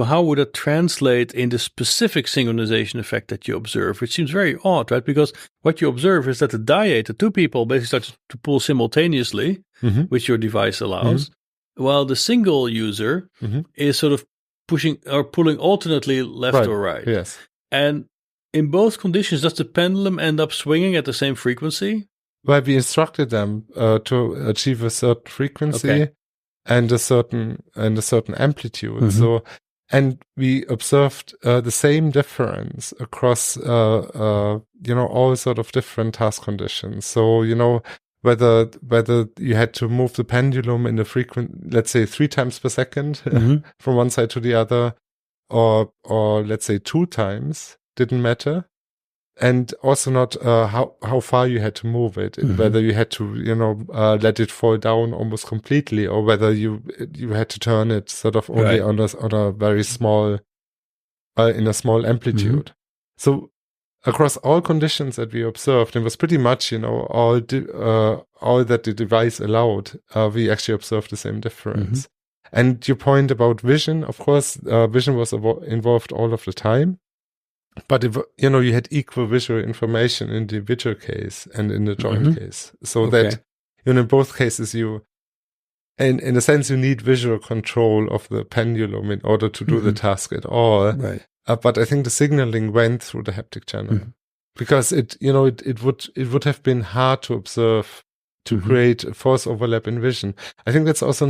how would that translate in the specific synchronization effect that you observe? Which seems very odd, right? Because what you observe is that the dyad, the two people, basically start to pull simultaneously, which your device allows, while the single user is sort of pushing or pulling alternately left or right.
Yes.
And in both conditions, does the pendulum end up swinging at the same frequency?
Well, we instructed them to achieve a certain frequency and a certain amplitude. So. And we observed the same difference across, all sort of different task conditions. So, whether you had to move the pendulum in a let's say 3 times per second from one side to the other, or let's say 2 times, didn't matter. And also not how far you had to move it, whether you had to, let it fall down almost completely, or whether you had to turn it sort of only on a very small, in a small amplitude. So across all conditions that we observed, it was pretty much, all that the device allowed, we actually observed the same difference. And your point about vision, of course, vision was involved all of the time. But if, you had equal visual information in the individual case and in the joint case, so that in both cases in a sense you need visual control of the pendulum in order to do the task at all.
Right.
But I think the signaling went through the haptic channel because it would have been hard to observe to create a force overlap in vision. I think that's also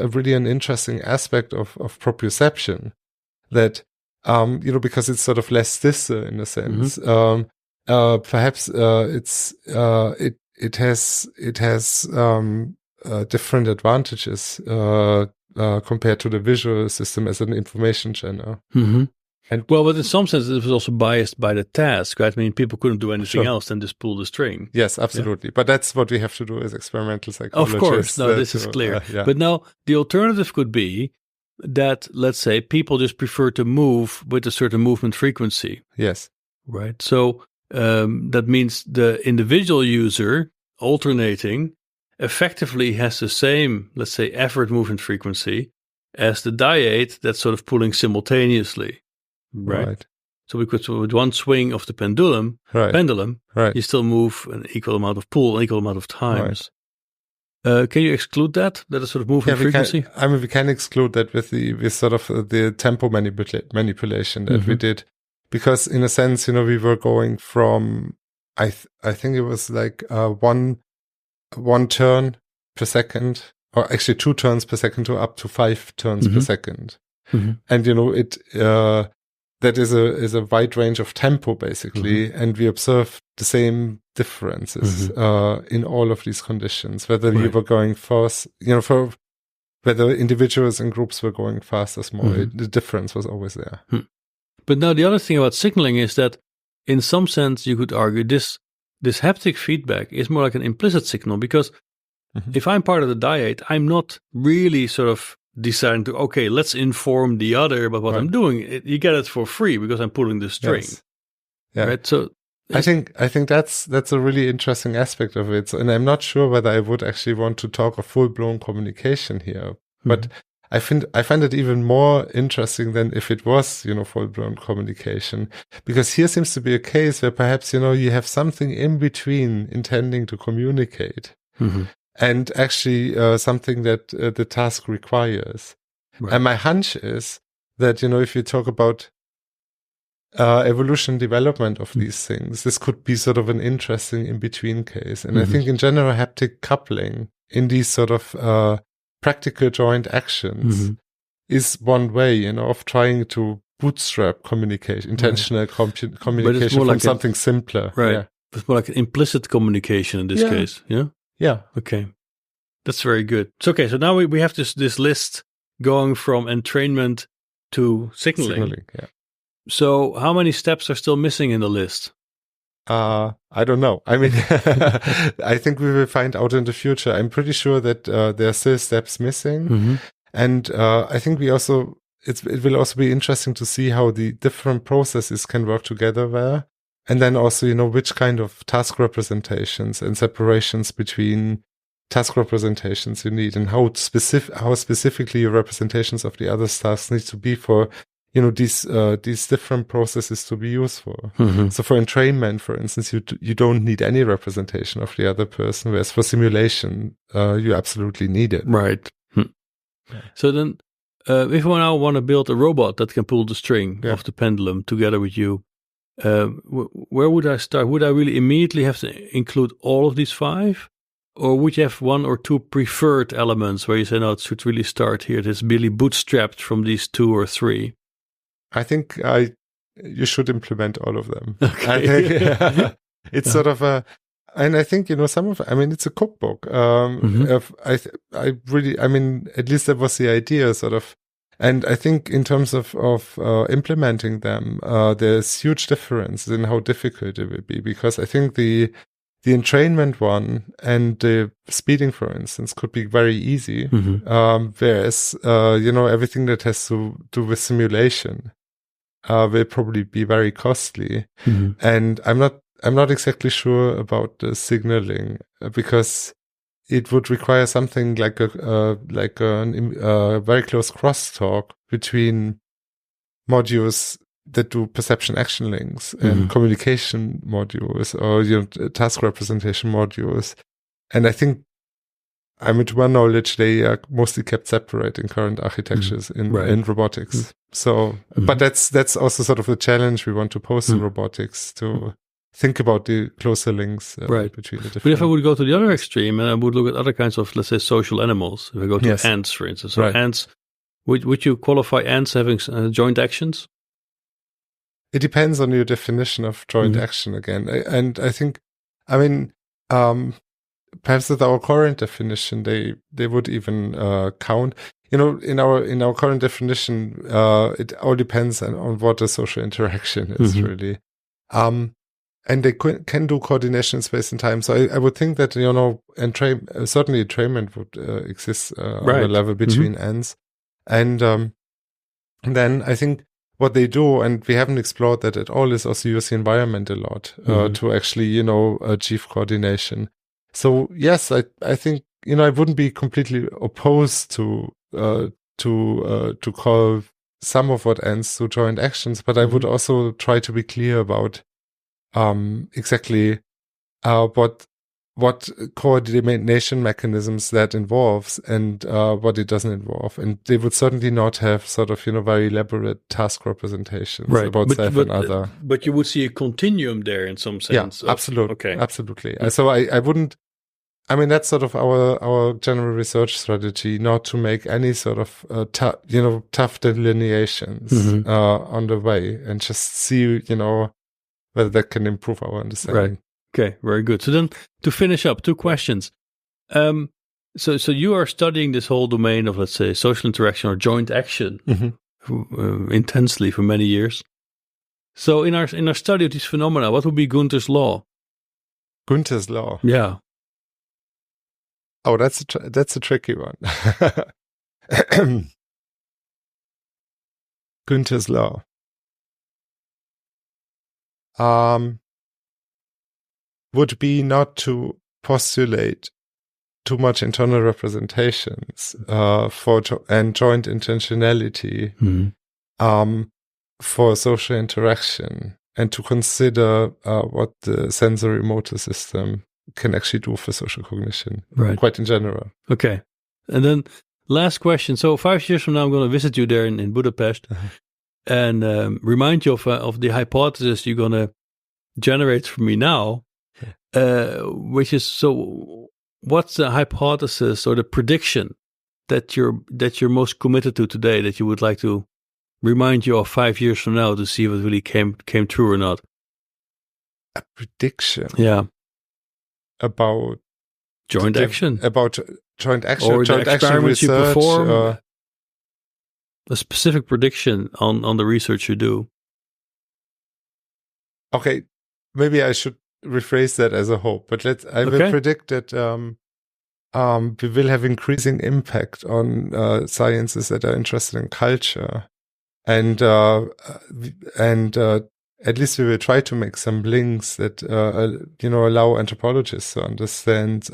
really an interesting aspect of proprioception, that because it's sort of less distal in a sense. Perhaps it has different advantages compared to the visual system as an information channel.
But in some sense, it was also biased by the task, right? I mean, people couldn't do anything else than just pull the string.
Yes, absolutely. Yeah. But that's what we have to do as experimental psychologists.
Of course, no, this is clear. But now the alternative could be that, let's say, people just prefer to move with a certain movement frequency.
Yes.
Right. So that means the individual user alternating effectively has the same, let's say, effort movement frequency as the dyad that's sort of pulling simultaneously. Right. So because with one swing of the pendulum, you still move an equal amount of pull, an equal amount of times. Can you exclude that is sort of movement frequency?
We can exclude that with sort of the tempo manipulation that we did, because in a sense, we were going from I think it was like one turn per second, or actually 2 turns per second, to up to 5 turns per second, and that is a wide range of tempo, basically, and we observed the same differences in all of these conditions, whether you were going fast, whether individuals and groups were going fast or small, the difference was always there.
But now the other thing about signaling is that, in some sense, you could argue this haptic feedback is more like an implicit signal, because if I'm part of the dyad, I'm not really sort of deciding to, okay, let's inform the other about what I'm doing. You get it for free because I'm pulling the string.
Yes. Yeah.
Right. So
I think that's a really interesting aspect of it. So, and I'm not sure whether I would actually want to talk of full-blown communication here, but I find it even more interesting than if it was, full-blown communication, because here seems to be a case where perhaps, you have something in between intending to communicate and actually something that the task requires. And my hunch is that, if you talk about evolution development of these things, this could be sort of an interesting in-between case. And I think in general, haptic coupling in these sort of practical joint actions is one way, of trying to bootstrap communication, intentional communication from like something simpler.
Right. Yeah. It's more like an implicit communication in this case. Yeah.
Yeah.
Okay. That's very good. So, okay. So now we have this list going from entrainment to signaling.
Yeah.
So how many steps are still missing in the list?
I don't know. I mean, I think we will find out in the future. I'm pretty sure that there are still steps missing. And I think it will also be interesting to see how the different processes can work together there. And then also, which kind of task representations and separations between task representations you need, and how specifically your representations of the other tasks need to be for, these different processes to be useful. So for entrainment, for instance, you don't need any representation of the other person, whereas for simulation, you absolutely need it.
Right. So then, if we now want to build a robot that can pull the string of the pendulum together with you, where would I start? Would I really immediately have to include all of these 5? Or would you have 1 or 2 preferred elements where you say, no, it should really start here? It's really bootstrapped from these 2 or 3.
I think you should implement all of them.
Okay.
I think it's sort of and I think, it's a cookbook. At least that was the idea, sort of. And I think in terms of implementing them, there's huge difference in how difficult it will be, because I think the entrainment one and the speeding, for instance, could be very easy. Whereas, everything that has to do with simulation will probably be very costly. And I'm not exactly sure about the signaling, because it would require something like a very close crosstalk between modules that do perception action links and communication modules, or task representation modules. And I think, to my knowledge, they are mostly kept separate in current architectures in robotics. So, but that's also sort of the challenge we want to pose in robotics, to think about the closer links between the different.
But if I would go to the other extreme and I would look at other kinds of, let's say, social animals, if I go to ants, for instance, so ants, would you qualify ants having joint actions?
it depends on your definition of joint action again. And I think, perhaps with our current definition, they would even count. In our current definition, it all depends on what the social interaction is really. And they can do coordination in space and time. So I would think that, certainly entrainment would exist on a level between ends. And then I think what they do, and we haven't explored that at all, is also use the environment a lot to actually, achieve coordination. So yes, I think, I wouldn't be completely opposed to call some of what ends to joint actions, but I would also try to be clear about exactly what coordination mechanisms that involves and what it doesn't involve. And they would certainly not have sort of, very elaborate task representations about self and other.
But you would see a continuum there in some sense.
Yeah, absolutely. Okay. Absolutely. So I wouldn't, that's sort of our general research strategy, not to make any sort of, tough delineations on the way, and just see, whether that can improve our understanding.
Right. Okay, very good. So then, to finish up, 2 questions. So you are studying this whole domain of, let's say, social interaction or joint action intensely for many years. So in our study of these phenomena, what would be Guenther's law?
Guenther's law?
Yeah.
Oh, that's a tricky one. Guenther's law. Would be not to postulate too much internal representations and joint intentionality for social interaction, and to consider what the sensory motor system can actually do for social cognition, quite in general.
Okay. And then last question. So 5 years from now, I'm going to visit you there in Budapest and remind you of the hypothesis you're going to generate for me now. Which is, so what's the hypothesis or the prediction that you're most committed to today, that you would like to remind you of 5 years from now to see if it really came true or not?
A prediction?
Yeah.
About
joint action?
About joint action?
Or
joint
the experiments
action research,
you perform? A specific prediction on the research you do?
Okay, maybe I should rephrase that as a hope, but I will predict that we will have increasing impact on sciences that are interested in culture, and at least we will try to make some links that allow anthropologists to understand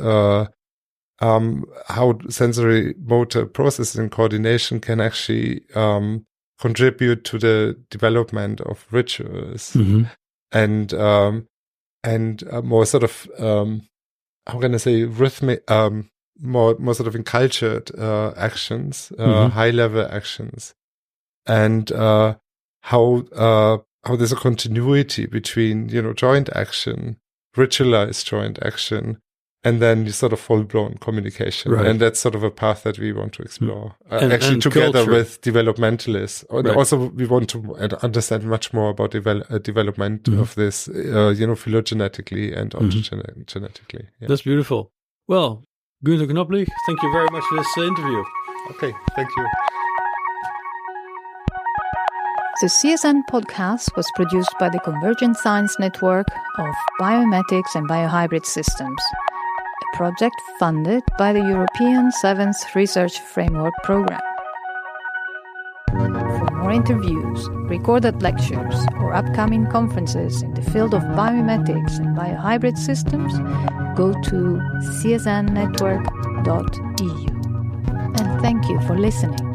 how sensory motor processing coordination can actually contribute to the development of rituals and more sort of, how can I say, rhythmic, more sort of encultured actions, high-level actions, and how there's a continuity between, joint action, ritualized joint action, and then sort of full-blown communication.
Right.
And that's sort of a path that we want to explore.
And
together
culture.
with developmentalists. Right. Also, we want to understand much more about development of this, phylogenetically and ontogenetically. Yeah.
That's beautiful. Well, Guenther Knoblich, thank you very much for this interview.
Okay, thank you.
The CSN podcast was produced by the Convergent Science Network of Biomimetics and Biohybrid Systems, a project funded by the European 7th Research Framework Programme. For more interviews, recorded lectures, or upcoming conferences in the field of biomimetics and biohybrid systems, go to csnnetwork.eu. And thank you for listening.